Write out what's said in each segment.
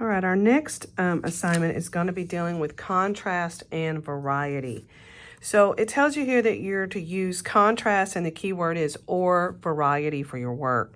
All right, our next assignment is going to be dealing with contrast and variety. So it tells you here that you're to use contrast, and the keyword is or variety for your work.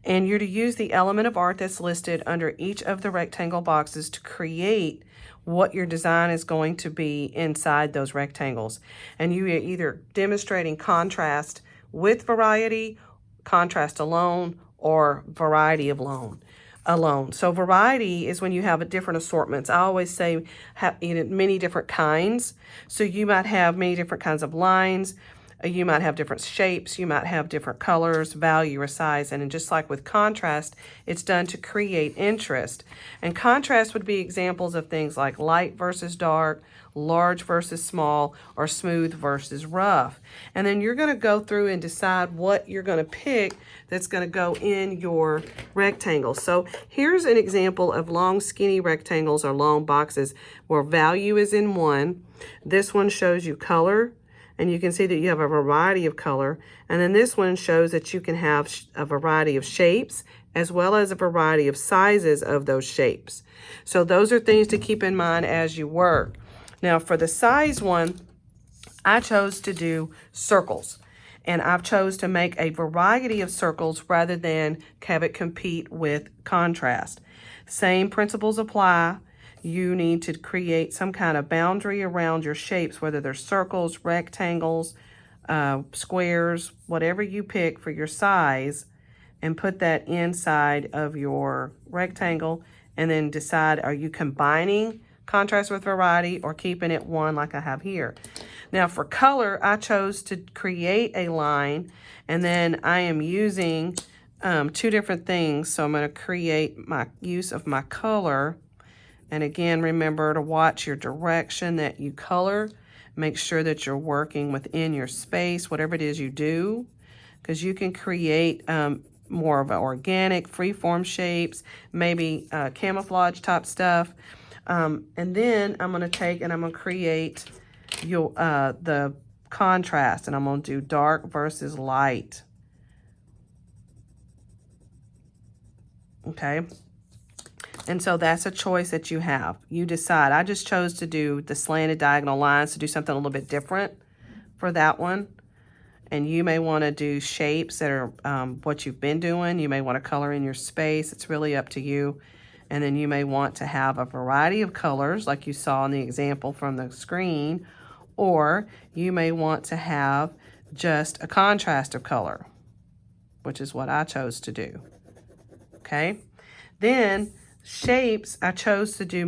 And you're to use the element of art that's listed under each of the rectangle boxes to create what your design is going to be inside those rectangles. And you are either demonstrating contrast with variety, contrast alone, or variety alone. So variety is when you have a different assortments. I always say have many different kinds. So you might have many different kinds of lines. You might have different shapes. You might have different colors, value, or size. And just like with contrast, it's done to create interest. And contrast would be examples of things like light versus dark, large versus small, or smooth versus rough. And then you're going to go through and decide what you're going to pick that's going to go in your rectangle. So here's an example of long skinny rectangles or long boxes where value is in one. This one shows you color, and you can see that you have a variety of color. And then this one shows that you can have a variety of shapes as well as a variety of sizes of those shapes. So those are things to keep in mind as you work. Now for the size one, I chose to do circles. And I've chose to make a variety of circles rather than have it compete with contrast. Same principles apply. You need to create some kind of boundary around your shapes, whether they're circles, rectangles, squares, whatever you pick for your size, and put that inside of your rectangle, and then decide, are you combining contrast with variety or keeping it one like I have here? Now for color, I chose to create a line, and then I am using two different things. So I'm going to create my use of my color. And again, remember to watch your direction that you color. Make sure that you're working within your space, whatever it is you do, because you can create more of an organic, free-form shapes, maybe camouflage type stuff. And then I'm going to take and I'm going to create the contrast, and I'm going to do dark versus light. Okay. And so that's a choice that you have. You decide. I just chose to do the slanted diagonal lines to do something a little bit different for that one. And you may want to do shapes that are what you've been doing. You may want to color in your space. It's really up to you. And then you may want to have a variety of colors like you saw in the example from the screen. Or you may want to have just a contrast of color, which is what I chose to do. Okay. Then shapes, I chose to do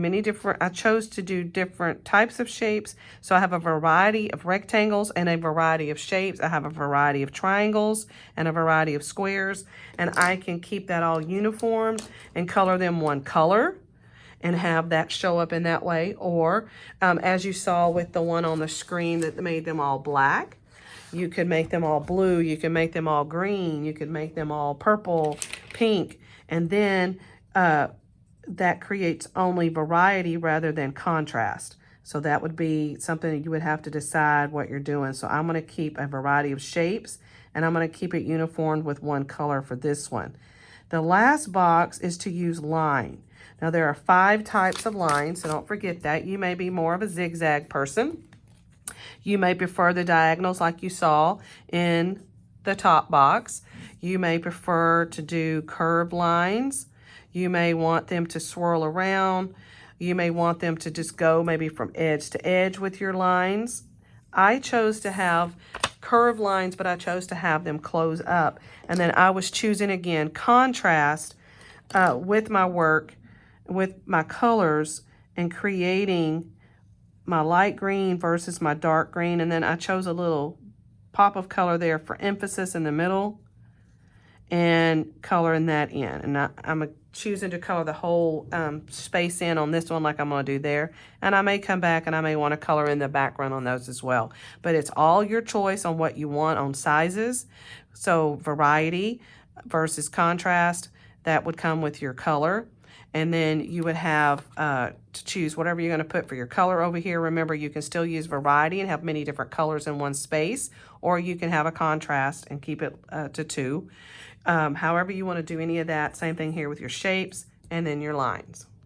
different types of shapes. So I have a variety of rectangles and a variety of shapes. I have a variety of triangles and a variety of squares. And I can keep that all uniform and color them one color and have that show up in that way. Or as you saw with the one on the screen that made them all black, you could make them all blue. You can make them all green. You could make them all purple, pink. And then that creates only variety rather than contrast. So that would be something that you would have to decide what you're doing. So I'm going to keep a variety of shapes, and I'm going to keep it uniform with one color for this one. The last box is to use line. Now there are 5 types of lines, so don't forget that. You may be more of a zigzag person. You may prefer the diagonals like you saw in the top box. You may prefer to do curved lines. You may want them to swirl around. You may want them to just go maybe from edge to edge with your lines. I chose to have curved lines, but I chose to have them close up. And then I was choosing, again, contrast with my work, with my colors, and creating my light green versus my dark green. And then I chose a little pop of color there for emphasis in the middle and coloring that in. And I'm choosing to color the whole space in on this one like I'm going to do there. And I may come back and I may want to color in the background on those as well. But it's all your choice on what you want on sizes. So variety versus contrast, that would come with your color. And then you would have to choose whatever you're going to put for your color over here. Remember, you can still use variety and have many different colors in one space, or you can have a contrast and keep it to 2. However you want to do any of that. Same thing here with your shapes and then your lines.